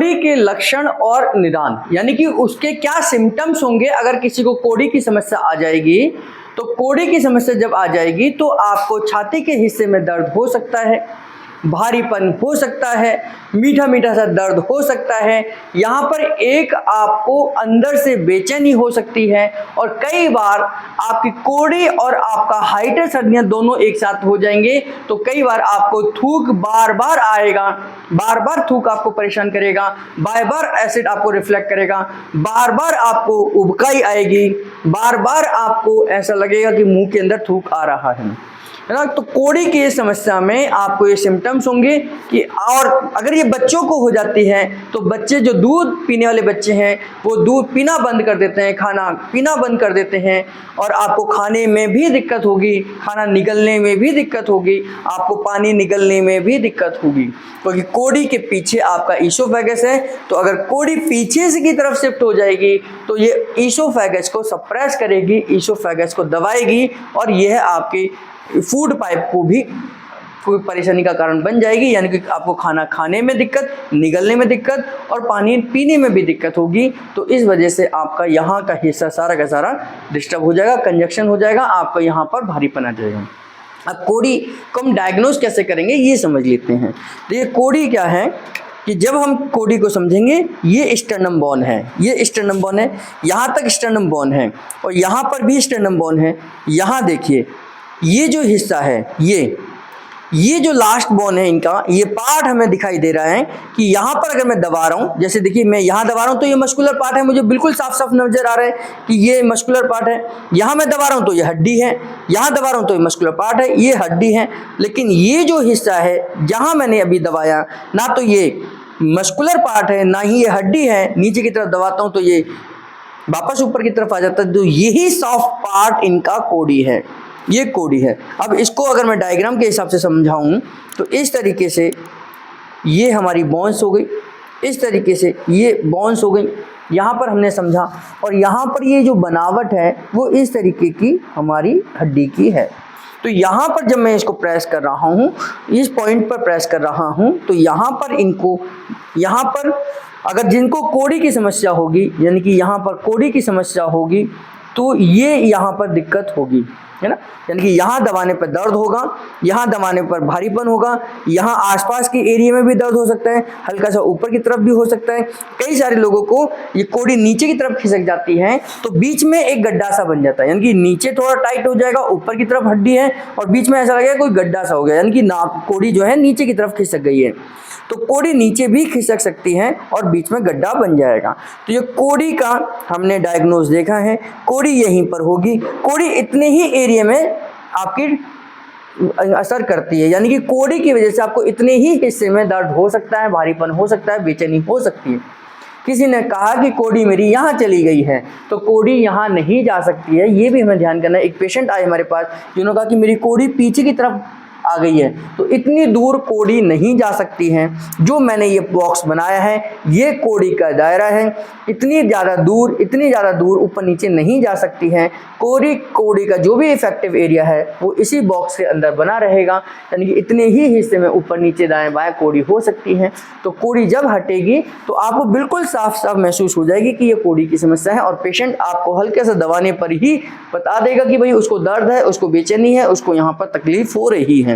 कोढ़ी के लक्षण और निदान, यानी कि उसके क्या सिम्टम्स होंगे अगर किसी को कोढ़ी की समस्या आ जाएगी। तो कोढ़ी की समस्या जब आ जाएगी तो आपको छाती के हिस्से में दर्द हो सकता है, भारीपन हो सकता है, मीठा मीठा सा दर्द हो सकता है, यहाँ पर एक आपको अंदर से बेचैनी हो सकती है, और कई बार आपकी कोढ़ी और आपका हाइटर सर्दियाँ दोनों एक साथ हो जाएंगे तो कई बार आपको थूक बार बार आएगा, बार बार थूक आपको परेशान करेगा, बार बार एसिड आपको रिफ्लेक्ट करेगा, बार बार आपको उबकाई आएगी, बार बार आपको ऐसा लगेगा कि मुंह के अंदर थूक आ रहा है ना। तो कोढ़ी की समस्या में आपको ये सिम्टम्स होंगे कि, और अगर ये बच्चों को हो जाती है तो बच्चे जो दूध पीने वाले बच्चे हैं वो दूध पीना बंद कर देते हैं, खाना पीना बंद कर देते हैं, और आपको खाने में भी दिक्कत होगी, खाना निगलने में भी दिक्कत होगी, आपको पानी निगलने में भी दिक्कत होगी, क्योंकि कोढ़ी के पीछे आपका ईसोफेगस है। तो अगर कोढ़ी पीछे से की तरफ शिफ्ट हो जाएगी तो ये ईसोफेगस को सप्रेस करेगी, ईसोफेगस को दबाएगी, और यह आपकी फूड पाइप को भी कोई परेशानी का कारण बन जाएगी, यानी कि आपको खाना खाने में दिक्कत, निगलने में दिक्कत और पानी पीने में भी दिक्कत होगी। तो इस वजह से आपका यहाँ का हिस्सा सारा का सारा डिस्टर्ब हो जाएगा, कंजक्शन हो जाएगा, आपका यहाँ पर भारीपन आ जाएगा। अब कोढ़ी को हम डायग्नोज कैसे करेंगे ये समझ लेते हैं। तो ये कोढ़ी क्या है कि जब हम कोढ़ी को समझेंगे, ये स्टर्नम बोन है, ये स्टर्नम बोन है, यहाँ तक स्टर्नम बोन है और यहाँ पर भी स्टर्नम बोन है। यहाँ देखिए ये जो हिस्सा है, ये जो लास्ट बोन है इनका, ये पार्ट हमें दिखाई दे रहा है कि यहाँ पर अगर मैं दबा रहा हूँ, जैसे देखिए मैं यहाँ दबा रहा हूँ तो ये मस्कुलर पार्ट है, मुझे बिल्कुल साफ साफ नजर आ रहा है कि ये मस्कुलर पार्ट है। यहाँ मैं दबा रहा हूँ तो ये हड्डी है, यहाँ दबा रहा हूँ तो ये मस्कुलर पार्ट है, ये हड्डी है। लेकिन ये जो हिस्सा है जहाँ मैंने अभी दबाया, ना तो ये मस्कुलर पार्ट है ना ही ये हड्डी है, नीचे की तरफ दबाता हूँ तो ये वापस ऊपर की तरफ आ जाता है। तो यही सॉफ्ट पार्ट इनका कोढ़ी है, ये कोढ़ी है। अब इसको अगर मैं डायग्राम के हिसाब से समझाऊं तो इस तरीके से ये हमारी बोन्स हो गई, इस तरीके से ये बोन्स हो गई, यहाँ पर हमने समझा, और यहाँ पर ये जो बनावट है वो इस तरीके की हमारी हड्डी की है। तो यहाँ पर जब मैं इसको प्रेस कर रहा हूँ, इस पॉइंट पर प्रेस कर रहा हूँ, तो यहाँ पर इनको, यहाँ पर अगर जिनको कोढ़ी की समस्या होगी, यानी कि यहाँ पर कोढ़ी की समस्या होगी, तो ये यहाँ पर दिक्कत होगी, है ना। यानी कि यहाँ दबाने पर दर्द होगा, यहाँ दबाने पर भारीपन होगा, यहाँ आसपास के एरिया में भी दर्द हो सकता है, हल्का सा ऊपर की तरफ भी हो सकता है। कई सारे लोगों को ये कोढ़ी नीचे की तरफ खिसक जाती है तो बीच में एक गड्ढा सा बन जाता है, यानी कि नीचे थोड़ा टाइट हो जाएगा, ऊपर की तरफ हड्डी है और बीच में ऐसा लगेगा कोई गड्ढा सा हो गया, यानी कि कोढ़ी जो है नीचे की तरफ खिसक गई है। तो कोढ़ी नीचे भी खिसक सकती है और बीच में गड्ढा बन जाएगा। तो ये कोढ़ी का हमने डायग्नोज देखा है, कोढ़ी यहीं पर होगी। कोढ़ी इतने ही एरिया में आपकी असर करती है, यानी कि कोढ़ी की वजह से आपको इतने ही हिस्से में दर्द हो सकता है, भारीपन हो सकता है, बेचैनी हो सकती है। किसी ने कहा कि कोढ़ी मेरी यहाँ चली गई है, तो कोढ़ी यहाँ नहीं जा सकती है, ये भी हमें ध्यान करना है। एक पेशेंट आए हमारे पास जिन्होंने कहा कि मेरी कोढ़ी पीछे की तरफ आ गई है, तो इतनी दूर कोढ़ी नहीं जा सकती है। जो मैंने ये बॉक्स बनाया है ये कोढ़ी का दायरा है, इतनी ज़्यादा दूर ऊपर नीचे नहीं जा सकती है। कोढ़ी का जो भी इफेक्टिव एरिया है वो इसी बॉक्स के अंदर बना रहेगा, यानी कि इतने ही हिस्से में ऊपर नीचे दाएं बाएं कोढ़ी हो सकती है। तो कोढ़ी जब हटेगी तो आपको बिल्कुल साफ साफ महसूस हो जाएगी कि ये कोढ़ी की समस्या है, और पेशेंट आपको हल्के से दबाने पर ही बता देगा कि भाई उसको दर्द है, उसको बेचैनी है, उसको यहाँ पर तकलीफ हो रही है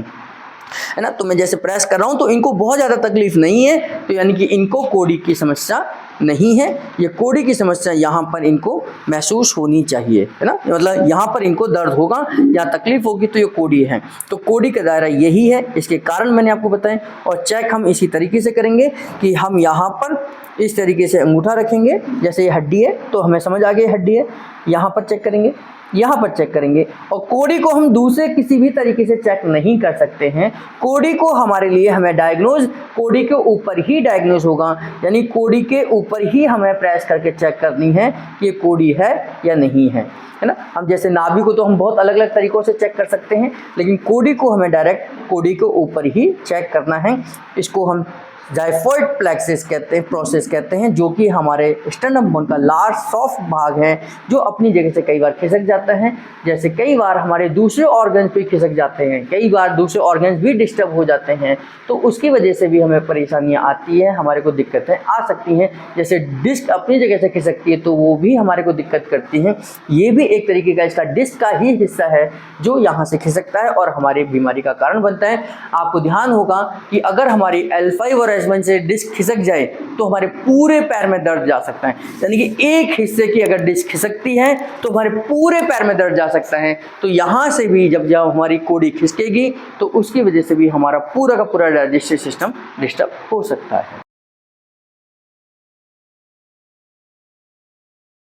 ना। तो मैं जैसे प्रेस कर रहा हूँ तो इनको बहुत ज़्यादा तकलीफ नहीं है, तो यानी कि इनको कोढ़ी की समस्या नहीं है। ये कोढ़ी की समस्या यहाँ पर इनको महसूस होनी चाहिए, है ना, मतलब यहाँ पर इनको दर्द होगा या तकलीफ होगी तो ये कोढ़ी है। तो कोढ़ी का दायरा यही है, इसके कारण मैंने आपको बताएं। और चेक हम इसी तरीके से करेंगे कि हम यहाँ पर इस तरीके से अंगूठा रखेंगे, जैसे ये हड्डी है तो हमें समझ आ गई हड्डी है, यहाँ पर चेक करेंगे, यहाँ पर चेक करेंगे। और कोढ़ी को हम दूसरे किसी भी तरीके से चेक नहीं कर सकते हैं। कोढ़ी को हमारे लिए हमें डायग्नोज कोढ़ी के ऊपर ही डायग्नोज होगा, यानी कोढ़ी के ऊपर ही हमें प्रेस करके चेक करनी है कि ये कोढ़ी है या नहीं है ना। हम जैसे नाभि को तो हम बहुत अलग अलग तरीक़ों से चेक कर सकते हैं, लेकिन कोढ़ी को हमें डायरेक्ट कोढ़ी के ऊपर ही चेक करना है। इसको हम जाइफोइड प्लेक्सिस कहते हैं, प्रोसेस कहते हैं, जो कि हमारे स्टर्नम बोन का लार्ज सॉफ्ट भाग है जो अपनी जगह से कई बार खिसक जाता है। जैसे कई बार हमारे दूसरे ऑर्गन्स भी खिसक जाते हैं, कई बार दूसरे ऑर्गन्स भी डिस्टर्ब हो जाते हैं, तो उसकी वजह से भी हमें परेशानियां आती है, हमारे को दिक्कतें आ सकती हैं। जैसे डिस्क अपनी जगह से खिसकती है तो वो भी हमारे को दिक्कत करती हैं। ये भी एक तरीके का इसका डिस्क का ही हिस्सा है जो यहाँ से खिसकता है और हमारी बीमारी का कारण बनता है। आपको ध्यान होगा कि अगर हमारी L5 और S1 से डिस्क खिसक जाए तो हमारे पूरे पैर में दर्द जा सकता है। यानी कि एक हिस्से की अगर डिस्क खिसकती है तो हमारे पूरे पैर में दर्द जा सकता है। तो यहाँ से भी जब हमारी कोड़ी खिसकेगी तो उसकी वजह से भी हमारा पूरा का पूरा डाइजेस्टिव सिस्टम डिस्टर्ब हो सकता है।